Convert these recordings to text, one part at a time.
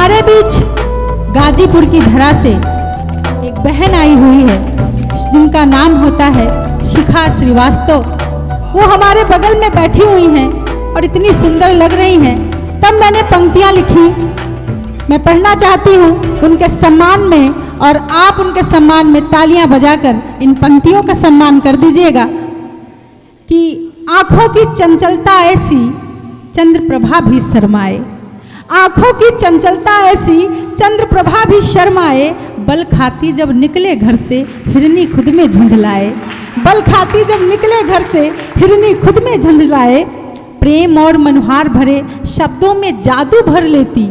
हमारे बीच गाजीपुर की धरा से एक बहन आई हुई है जिनका नाम होता है शिखा श्रीवास्तव। वो हमारे बगल में बैठी हुई हैं और इतनी सुंदर लग रही हैं। तब मैंने पंक्तियाँ लिखी, मैं पढ़ना चाहती हूँ उनके सम्मान में, और आप उनके सम्मान में तालियां बजाकर इन पंक्तियों का सम्मान कर दीजिएगा कि आंखों की चंचलता ऐसी चंद्र प्रभा भी शर्माए, आंखों की चंचलता ऐसी चंद्र प्रभा भी शर्माए, बल खाती जब निकले घर से हिरनी खुद में झुंझलाए, बल खाती जब निकले घर से हिरनी खुद में झुंझलाए। प्रेम और मनुहार भरे शब्दों में जादू भर लेती,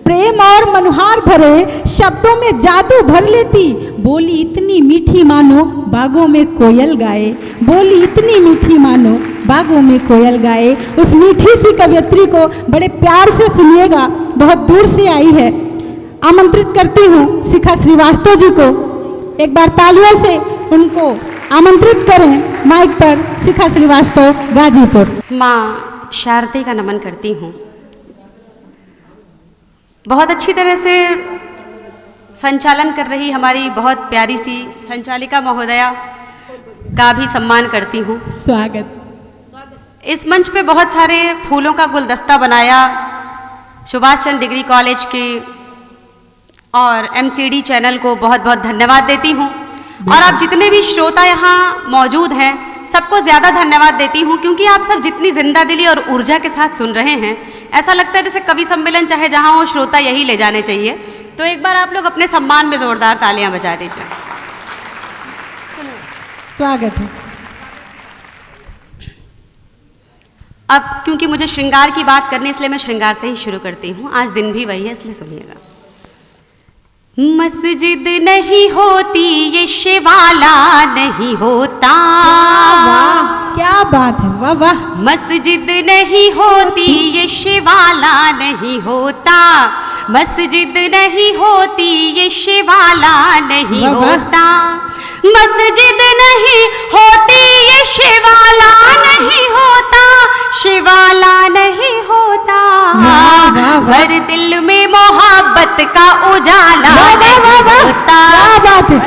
प्रेम और मनुहार भरे शब्दों में जादू भर लेती, बोली इतनी मीठी मानो बागों में कोयल गाए, बोली इतनी मीठी मानो बागों में कोयल गाए। उस मीठी सी कवयित्री को बड़े प्यार से सुनिएगा, बहुत दूर से आई है। आमंत्रित करती हूँ शिखा श्रीवास्तव जी को, एक बार तालियों से उनको आमंत्रित करें माइक पर। शिखा श्रीवास्तव, गाजीपुर। माँ शारदे का नमन करती हूँ। बहुत अच्छी तरह से संचालन कर रही हमारी बहुत प्यारी सी संचालिका महोदया का भी सम्मान करती हूँ। स्वागत। इस मंच पे बहुत सारे फूलों का गुलदस्ता बनाया सुभाष चंद्र डिग्री कॉलेज के और एमसीडी चैनल को बहुत बहुत धन्यवाद देती हूँ। और आप जितने भी श्रोता यहाँ मौजूद हैं सबको ज़्यादा धन्यवाद देती हूँ, क्योंकि आप सब जितनी जिंदा दिली और ऊर्जा के साथ सुन रहे हैं, ऐसा लगता है जैसे कवि सम्मेलन चाहे जहाँ हो श्रोता यही ले जाने चाहिए। तो एक बार आप लोग अपने सम्मान में ज़ोरदार तालियां बजा दीजिए। स्वागत है। अब क्योंकि मुझे श्रृंगार की बात करनी, इसलिए मैं श्रृंगार से ही शुरू करती हूँ। आज दिन भी वही है, इसलिए सुनिएगा। मस्जिद नहीं होती ये शिवाला नहीं होता, वाह क्या बात है, वाह वाह। मस्जिद नहीं होती ये शिवाला नहीं होता, मस्जिद नहीं होती ये शिवाला नहीं होता, मस्जिद नहीं होती ये शिवाला नहीं होता, शिवाला नहीं होता। हर दिल में मोहब्बत का उजाला नहीं होता। बात है,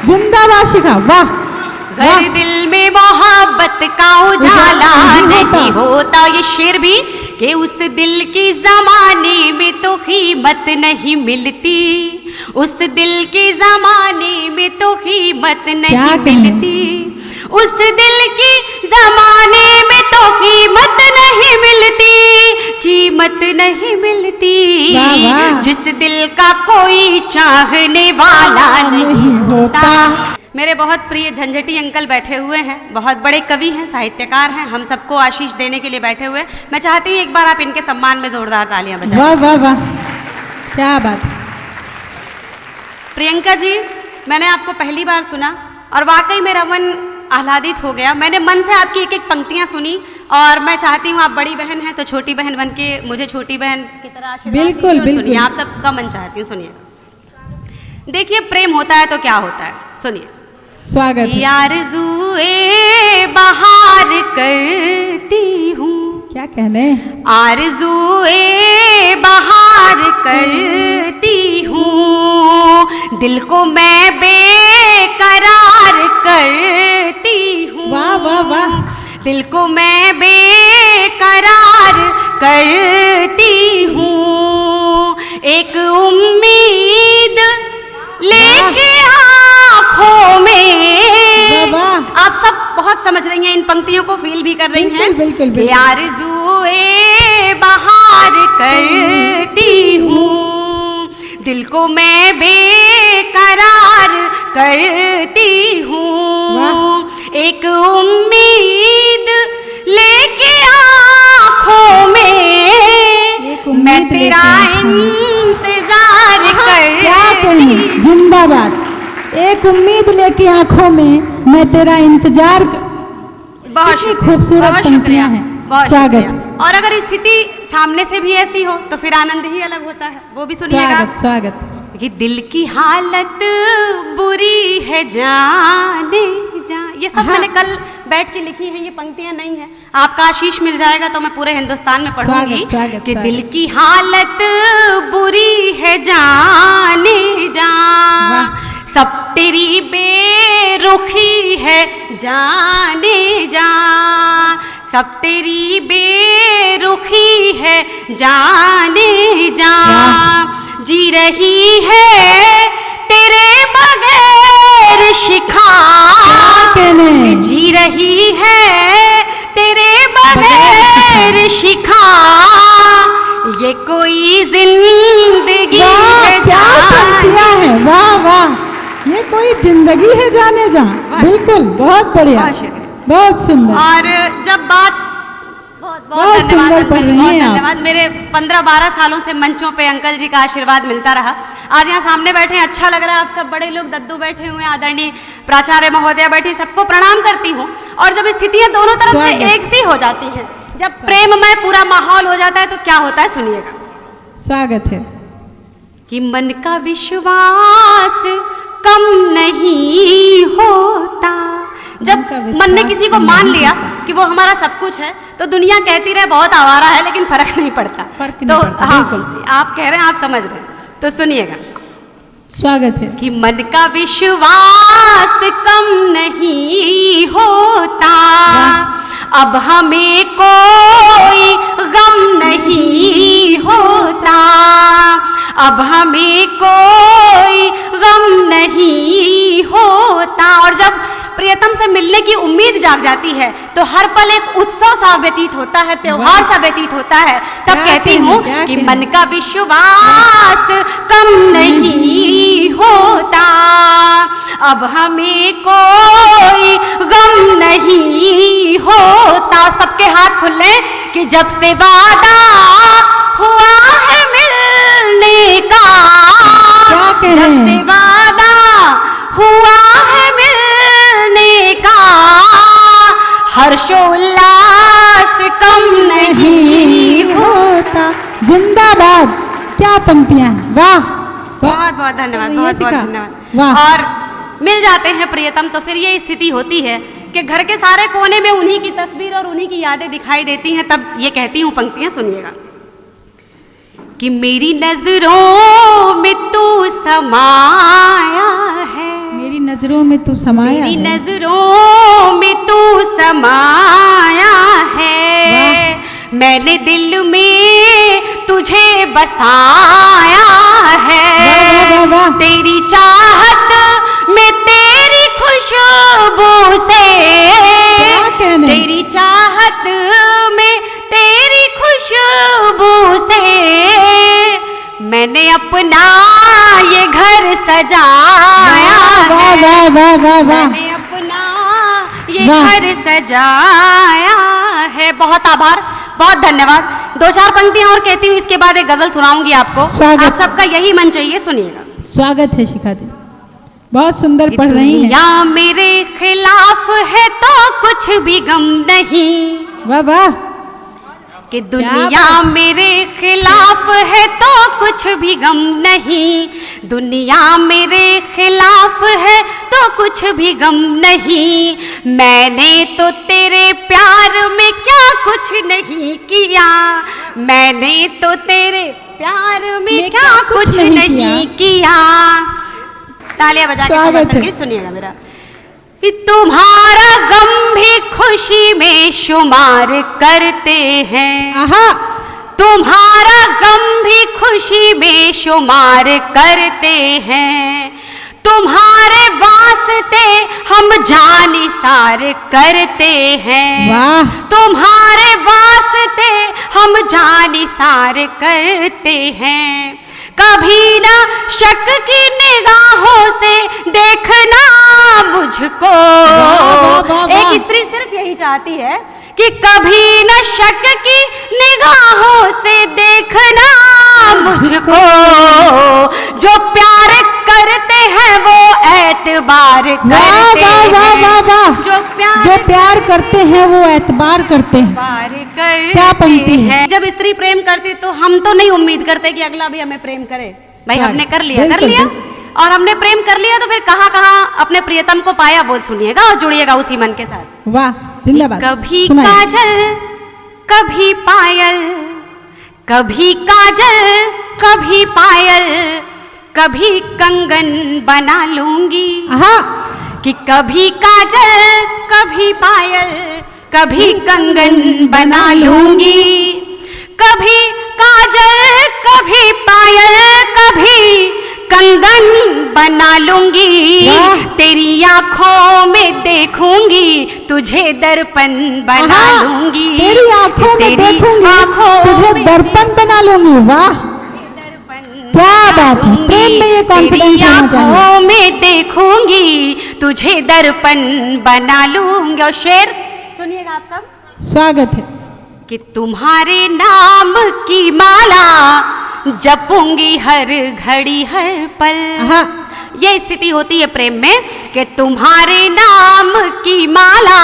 जिंदाबाद शिखा, वाह। हर दिल में मोहब्बत का उजाला नहीं होता। ये शेर भी कि उस दिल की जमाने में तो कीमत नहीं मिलती, उस दिल के जमाने में तो कीमत नहीं मिलती, उस दिल की जमाने में तो कीमत नहीं मिलती, कीमत नहीं मिलती। जिस दिल का कोई चाहने वाला नहीं होता। मेरे बहुत प्रिय झंझटी अंकल बैठे हुए हैं, बहुत बड़े कवि हैं, साहित्यकार हैं, हम सबको आशीष देने के लिए बैठे हुए हैं। मैं चाहती हूँ एक बार आप इनके सम्मान में जोरदार तालियां बजाएं। वाह वाह वाह, क्या बात। प्रियंका जी, मैंने आपको पहली बार सुना और वाकई मेरा मन आह्लादित हो गया। मैंने मन से आपकी एक एक पंक्तियां सुनी और मैं चाहती हूँ आप बड़ी बहन हैं तो छोटी बहन बन के मुझे छोटी बहन की तरह आशीर्वाद बिल्कुल बिल्कुल। आप सबका मन चाहती हूँ, सुनिए। देखिए प्रेम होता है तो क्या होता है, सुनिए। स्वागत। आरज़ूए बहार करती हूँ, क्या कहने, आरज़ूए बहार करती हूँ, दिल को मैं बेकरार करती हूँ। वाह वाह वाह। दिल को मैं बेकरार करती हूँ, एक उम्मीद लेके आँखों में। आप सब बहुत समझ रही हैं, इन पंक्तियों को फील भी कर रही हैं। बिल्कुल बिल्कुल। आरज़ूए बहार करती हूँ, दिल को मैं बेकरार करती हूँ, एक उम्मीद लेके आँखों में, मैं तेरा इंतजार करती। जिंदाबाद। एक उम्मीद लेके आंखों में मैं तेरा इंतजार। बहुत खूबसूरत पंक्तियां हैं। स्वागत। और अगर स्थिति सामने से भी ऐसी हो तो फिर आनंद ही अलग होता है, वो भी सुनिएगा। स्वागत स्वागत। कि दिल की हालत बुरी है जाने जा, ये सब मैंने कल बैठ के लिखी है, ये पंक्तियां नहीं है। आपका आशीष मिल जाएगा तो मैं पूरे हिंदुस्तान में पढ़ूंगी कि दिल की हालत बुरी है है जाने जा, सब तेरी बेरुखी है जाने जा, सब तेरी बेरुखी है जाने जा, जी रही है तेरे बगैर शिखा, जी रही है तेरे बगैर शिखा, ये कोई जिंदगी है जाने। वाह वाह, ये कोई जिंदगी है जाने जा। बिल्कुल, बहुत बढ़िया, बहुत सुंदर। और जब बात बहुत सुंदर पढ़ रही हैं आप। धन्यवाद। मेरे 15-12 सालों से मंचों पे अंकल जी का आशीर्वाद मिलता रहा। आज यहाँ सामने बैठे हैं, अच्छा लग रहा है। आप सब बड़े लोग, दद्दू बैठे हुए हैं, आदरणीय प्राचार्य महोदया बैठी, सबको प्रणाम करती हूँ। और जब स्थितियाँ दोनों तरफ से एक सी हो जाती हैं, जब प्रेममय पूरा माहौल हो जाता है, तो क्या होता है सुनिएगा। स्वागत है। कि मन का विश्वास कम नहीं होता, जब मन ने किसी को मान लिया कि वो हमारा सब कुछ है, तो दुनिया कहती रहे बहुत आवारा है, लेकिन फर्क नहीं पड़ता। तो हाँ, आप कह रहे हैं, आप समझ रहे हैं, तो सुनिएगा। स्वागत है। कि मन का विश्वास कम नहीं होता, अब हमें कोई गम नहीं होता, अब हमें कोई गम नहीं होता। और जब प्रियतम से मिलने की उम्मीद जाग जाती है, तो हर पल एक उत्सव सा व्यतीत होता है, त्योहार सा व्यतीत होता है। तब कहती हूँ कि मन का विश्वास कम नहीं होता, अब हमें कोई गम नहीं होता। सबके हाथ खुले कि जब से वादा हुआ है मिलने का, जब से वादा हुआ है मिलने का, हर्षोल्लास कम नहीं होता। जिंदाबाद। क्या पंक्तियां हैं, वाह। बहुत बहुत धन्यवाद, बहुत बहुत धन्यवाद। और मिल जाते हैं प्रियतम, तो फिर ये स्थिति होती है कि घर के सारे कोने में उन्हीं की तस्वीर और उन्हीं की यादें दिखाई देती हैं। तब ये कहती हूँ पंक्तियां, सुनिएगा। कि मेरी नजरों में तू समाया है, मेरी नजरों में तू समाया है, मेरी नजरों में तू समाया है, मैंने दिल में तुझे बसाया है, तेरी चाहत में तेरी खुशबू से, तेरी चाहत में तेरी खुशबू से, मैंने अपना ये घर सजाया है, मैंने अपना ये घर सजाया है। बहुत आभार, बहुत धन्यवाद। 2-4 पंक्तियां और कहती हूँ, इसके बाद एक गजल सुनाऊंगी आपको। आप सबका यही मन चाहिए, सुनिएगा। स्वागत है शिखा जी, बहुत सुंदर पढ़ रही हैं। दुनिया मेरे खिलाफ है तो कुछ भी गम नहीं, वाह वाह। कि दुनिया मेरे खिलाफ है तो कुछ भी गम नहीं, दुनिया मेरे खिलाफ है तो कुछ भी गम नहीं, मैंने तो तेरे प्यार में क्या कुछ नहीं किया, मैंने तो तेरे प्यार में क्या कुछ नहीं किया। तालियां बजा के समर्थन की सुनिएगा मेरा। तुम्हारा गम भी खुशी में शुमार करते हैं, आहा। तुम्हारा गम भी खुशी में शुमार करते हैं, तुम्हारे वास्ते हम जानिसार करते हैं, वाह। तुम्हारे वास्ते हम जानिसार करते हैं, कभी ना शक की निगाहों से देखना मुझको। एक स्त्री सिर्फ यही चाहती है कि कभी न शक की निगाहों से देखना मुझको, जो प्यार करते हैं वो एतबार करते हैं, जो प्यार करते हैं वो एतबार करते हैं। क्या पंक्ति है। जब स्त्री प्रेम करती तो हम तो नहीं उम्मीद करते कि अगला भी हमें प्रेम करे। भाई हमने कर लिया और हमने प्रेम कर लिया, तो फिर कहाँ कहाँ अपने प्रियतम को पाया, बोल सुनिएगा और जुड़िएगा उसी मन के साथ। वाह, जिंदाबाद। कभी काजल कभी पायल, कभी काजल कभी पायल कभी कंगन बना लूंगी। आहा, कि कभी काजल कभी पायल कभी कंगन बना लूंगी। कभी काजल कभी पायल कभी कंगन बना लूंगी। वाह! तेरी आंखों में देखूंगी तुझे दर्पण बना आहा, लूंगी। तेरी आंखों में तेरी देखूंगी आंखों तुझे में दर्पण बना लूंगी। वाह, क्या बात है, प्रेम में ये कॉन्फिडेंस होना चाहिए। आंखों में देखूंगी तुझे दर्पण बना लूंगी। और शेर सुनिएगा आप सब। स्वागत है। कि तुम्हारे नाम की माला जपूंगी हर घड़ी हर पल। आहा, ये स्थिति होती है प्रेम में कि तुम्हारे नाम की माला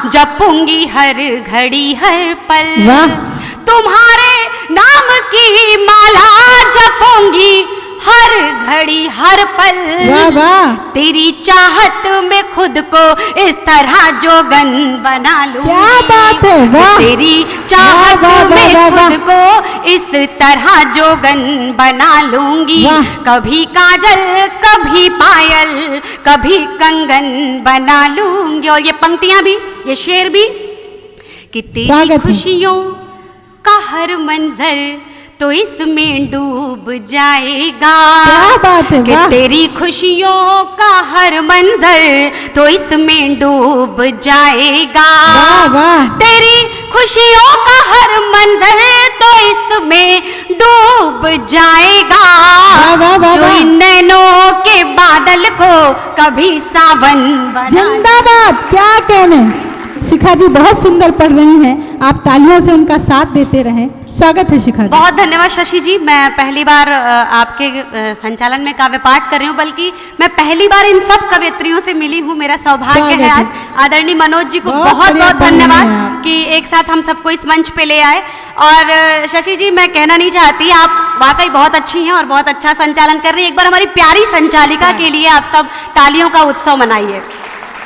जपूंगी हर घड़ी हर पल। वाह! तुम्हारे नाम की माला जपूंगी हर घड़ी हर पल। वाह वाह, तेरी चाहत में खुद को इस तरह जोगन बना लूंगी। क्या बात है, वाह! तेरी चाहत वाह, वाह, में वाह, वाह, खुद को इस तरह जोगन बना लूंगी। वाह! कभी काजल कभी पायल कभी कंगन बना लूंगी। और ये पंक्तियां भी, ये शेर भी। कि तेरी स्वागत है। खुशियों का हर मंजर तो इसमें डूब जाएगा। क्या बात है, कि वाह! तेरी खुशियों का हर मंजर तो इसमें डूब जाएगा। वाह वाह, तेरी खुशियों का हर मंजर तो इसमें डूब जाएगा। वाह, वाह, वाह, जो वाह। इन नैनों के बादल को कभी सावन बना। जिंदाबाद, क्या कहने। शिखा जी बहुत सुंदर पढ़ रही हैं, आप तालियों से उनका साथ देते रहें। स्वागत है शिखा जी। बहुत धन्यवाद शशि जी। मैं पहली बार आपके संचालन में काव्य पाठ कर रही हूँ, बल्कि मैं पहली बार इन सब कवयित्रियों से मिली हूँ। मेरा सौभाग्य स्वागत है है। आज। आदरणीय मनोज जी को बहुत बहुत बढ़िया बहुत पढ़ रही हैं धन्यवाद आप। कि एक साथ हम सबको इस मंच पे ले आए। और शशि जी, मैं कहना नहीं चाहती, आप वाकई बहुत अच्छी हैं और बहुत अच्छा संचालन कर रही हैं। एक बार हमारी प्यारी संचालिका के लिए आप सब तालियों का उत्सव मनाइए।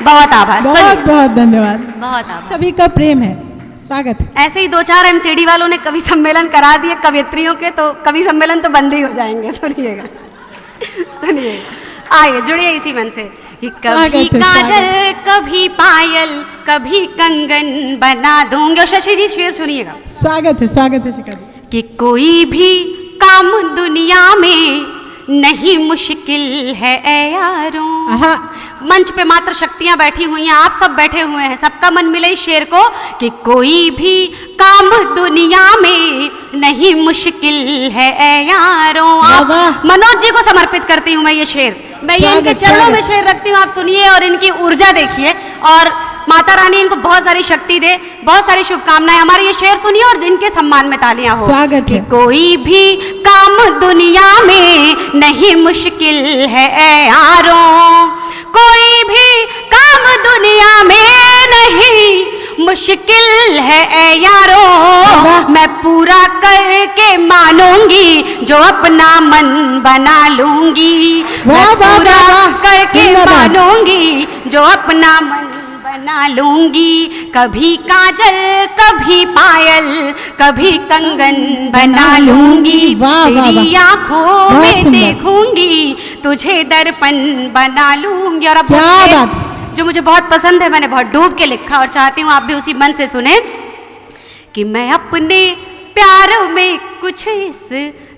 बहुत आभार। बहुत बहुत धन्यवाद, बहुत आभार। सभी का प्रेम है। स्वागत है। ऐसे ही 2-4 एमसीडी वालों ने कवि सम्मेलन करा दिए कवियत्रियों के, तो कवि सम्मेलन तो बंद ही हो जाएंगे। सुनिएगा सुनिएगा, आइए जुड़िए इसी मन से। कि कभी स्वागत है, काजल कभी पायल कभी कंगन बना दूंगी। और शशि जी शेर सुनिएगा। स्वागत है शिखा जी। कि कोई भी काम दुनिया में नहीं मुश्किल है ए यारों। आहा, मंच पे मात्र शक्तियां बैठी हुई हैं, आप सब बैठे हुए हैं, सबका मन मिले इस शेर को। कि कोई भी काम दुनिया में नहीं मुश्किल है ए यारों। आप वाह। मनोज जी को समर्पित करती हूँ मैं ये शेर। मैं ये इनके स्वागत, चरणों में स्वागत। शेर रखती हूँ, आप सुनिए और इनकी ऊर्जा देखिए। और माता रानी इनको बहुत सारी शक्ति दे, बहुत सारी शुभकामनाएं। हमारे ये शेर सुनिए और जिनके सम्मान में तालियां हो। स्वागत कि है। कोई भी काम दुनिया में नहीं मुश्किल है ए यारों। कोई भी काम दुनिया में नहीं मुश्किल है ए यारों। मैं पूरा करके मानूंगी जो अपना मन बना लूंगी। मैं वाह, वाह, पूरा वाह, वाह। करके धन्यवाद। मानूंगी जो अपना मन बना लूंगी। कभी काजल कभी पायल कभी कंगन बना लूंगी। वाह, वाह, तेरी वाह। आंखों बहुत में सुंदर। देखूंगी तुझे दर्पण बना लूंगी। और अब क्या वो शेर बात। जो मुझे बहुत पसंद है, मैंने बहुत डूब के लिखा और चाहती हूँ आप भी उसी मन से सुने। कि मैं अपने प्यार में कुछ इस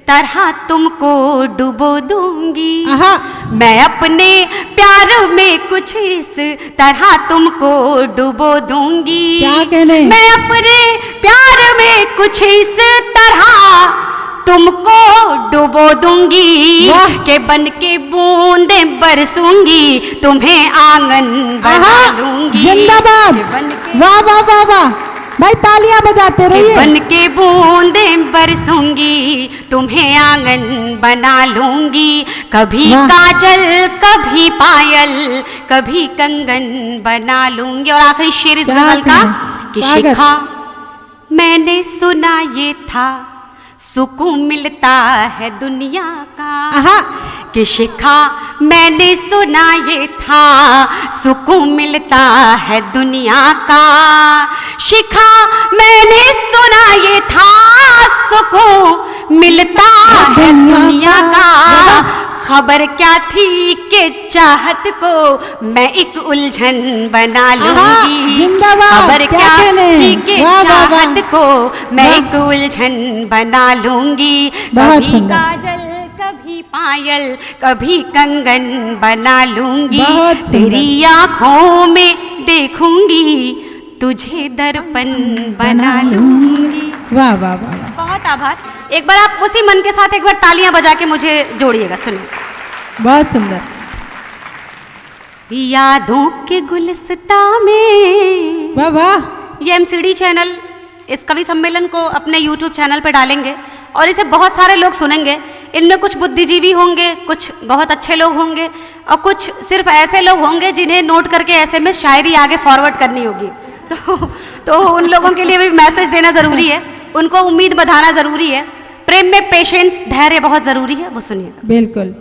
तरह तुमको डुबो दूंगी। आहा, मैं अपने प्यार में कुछ इस तरह तुमको डुबो दूंगी। क्या कहने। मैं अपने प्यार में कुछ इस तरह तुमको डुबो दूंगी। वाह। के बन के बूंदे बरसूंगी तुम्हें आंगन बना आहा, लूंगी। जिंदाबाद। के बन के वाह वाह वाह वाह, भाई तालियां बजाते रहिए। बन के बूंदे बरसूंगी तुम्हें आंगन बना लूंगी। कभी वाह। काजल कभी पायल कभी कंगन बना लूंगी। और आखिरी शेर इस क्या गजल का। कहें। कि स्वागत। शिखा मैंने सुना ये था सुकून मिलता है दुनिया का। आहा, कि शिखा मैंने सुना ये था सुकून मिलता है दुनिया का। शिखा मैंने सुना ये था सुकून मिलता है दुनिया का। खबर क्या थी कि चाहत को मैं एक उलझन बना लूंगी। खबर क्या थी कि चाहत को मैं एक उलझन बना लूंगी। कभी काजल कभी पायल कभी कंगन बना लूंगी। तेरी आँखों में देखूंगी तुझे दर्पण बना लूंगी। वाह वाह वाह, बहुत आभार। एक बार आप उसी मन के साथ एक बार तालियां बजा के मुझे जोड़िएगा। सुनिए, बहुत सुंदर। यादों के गुलस्ता में, वाह वाह। ये एमसीडी चैनल इस कवि सम्मेलन को अपने यूट्यूब चैनल पर डालेंगे और इसे बहुत सारे लोग सुनेंगे। इनमें कुछ बुद्धिजीवी होंगे, कुछ बहुत अच्छे लोग होंगे और कुछ सिर्फ ऐसे लोग होंगे जिन्हें नोट करके ऐसे में शायरी आगे फॉरवर्ड करनी होगी। तो उन लोगों के लिए भी मैसेज देना ज़रूरी है, उनको उम्मीद बधाना ज़रूरी है। प्रेम में पेशेंस, धैर्य बहुत ज़रूरी है। वो सुनिएगा। बिल्कुल,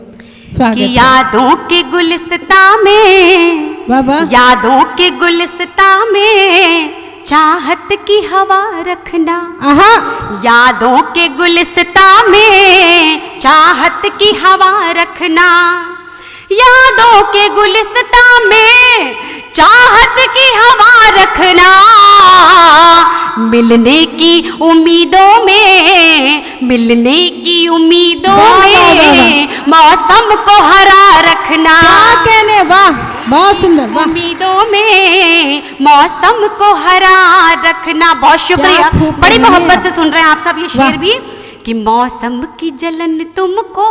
स्वागत। कि यादों के गुलस्ता में, वाह, यादों के गुलस्ता में चाहत की हवा रखना। यादों के गुलस्ता में चाहत की हवा रखना। यादों के गुलस्ता में चाहत की हवा रखना। मिलने की उम्मीदों में, मिलने की उम्मीदों में मौसम को हरा रखना। क्या कहने, वाह, बहुत सुंदर। वाह। उम्मीदों में मौसम को हरा रखना। बहुत शुक्रिया, बड़ी मोहब्बत से सुन रहे हैं आप सब ये शेर भी। कि मौसम की जलन तुमको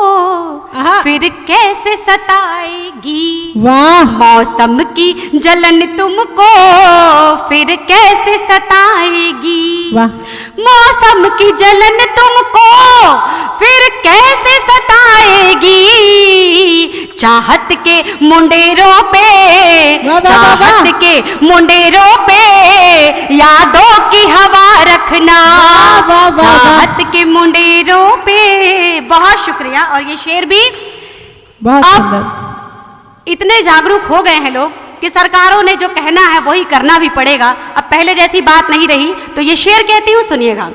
फिर कैसे सताएगी। वाह। मौसम की जलन तुमको फिर कैसे सताएगी। वाह। मौसम की जलन तुमको फिर कैसे सताएगी। चाहत के मुंडेरों पे, चाहत के मुंडेरों पे यादों की हवा रखना। चाहत के मुंडेरों पे। बहुत शुक्रिया। और ये शेर भी बहुत सुंदर। इतने जागरूक हो गए हैं लोग कि सरकारों ने जो कहना है वही करना भी पड़ेगा। अब पहले जैसी बात नहीं रही। तो ये शेर कहती हूँ, सुनिएगा।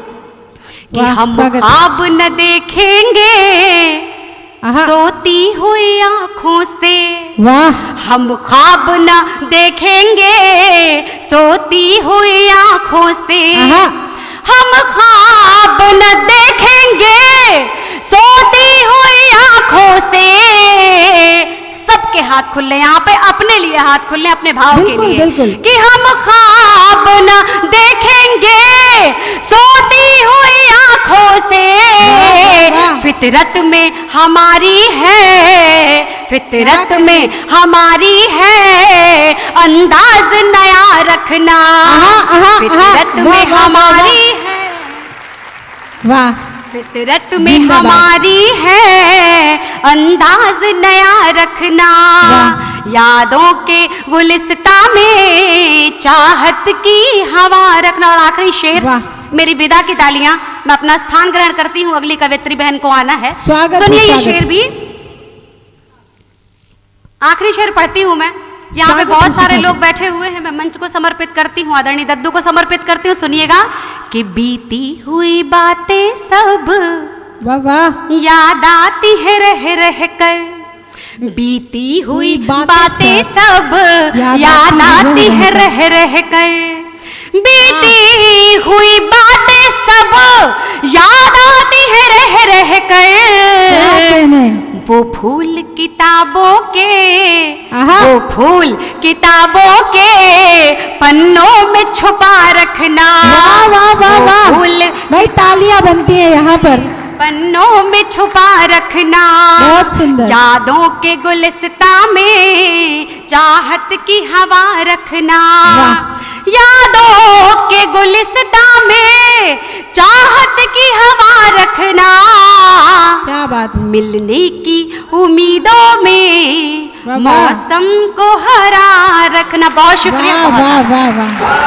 कि हम ख्वाब न देखेंगे सोती हुई आंखों से। वाह। हम ख्वाब न देखेंगे सोती हुई आंखों से। हम ख्वाब न देखेंगे सोती हुई आंखों से। सबके हाथ खुले, यहाँ पे अपने लिए हाथ खुले, अपने भाव के लिए। बिल्कुल। कि हम ख्वाब न देखेंगे सोती हुई आंखों से। फितरत में हमारी है, फितरत में हमारी है अंदाज नया रखना। फितरत में हमारी है, वाह, फितरत में हमारी है अंदाज नया रखना। यादों के गुलिस्ता में चाहत की हवा रखना। और आखिरी शेर, मेरी विदा की तालियां। मैं अपना स्थान ग्रहण करती हूँ, अगली कवित्री बहन को आना है। सुनिए ये शेर भी। आखिरी शेर पढ़ती हूँ मैं। यहाँ पे बहुत सारे लोग बैठे हुए हैं। मैं मंच को समर्पित करती हूँ, आदरणीय दद्दू को समर्पित करती हूँ। सुनिएगा। कि बीती हुई बातें सब वाह याद आती है रह रह कर। बीती हुई बातें सब याद आती है रह रह कर। बीती हुई बातें सब याद आती है रह रह कर। वो फूल किताबों के, वो फूल किताबों के पन्नों में छुपा रखना। वाह वाह वाह वाह, फूल भाई तालियां बनती है यहाँ पर। पन्नों में छुपा रखना। बहुत सुंदर। यादों के गुलिस्ता में चाहत की हवा रखना। यादों के गुलिस्ता में चाहत की हवा रखना। क्या बात। मिलने की उम्मीदों में मौसम को हरा रखना। बहुत शुक्रिया। वाह वाह वाह वाह।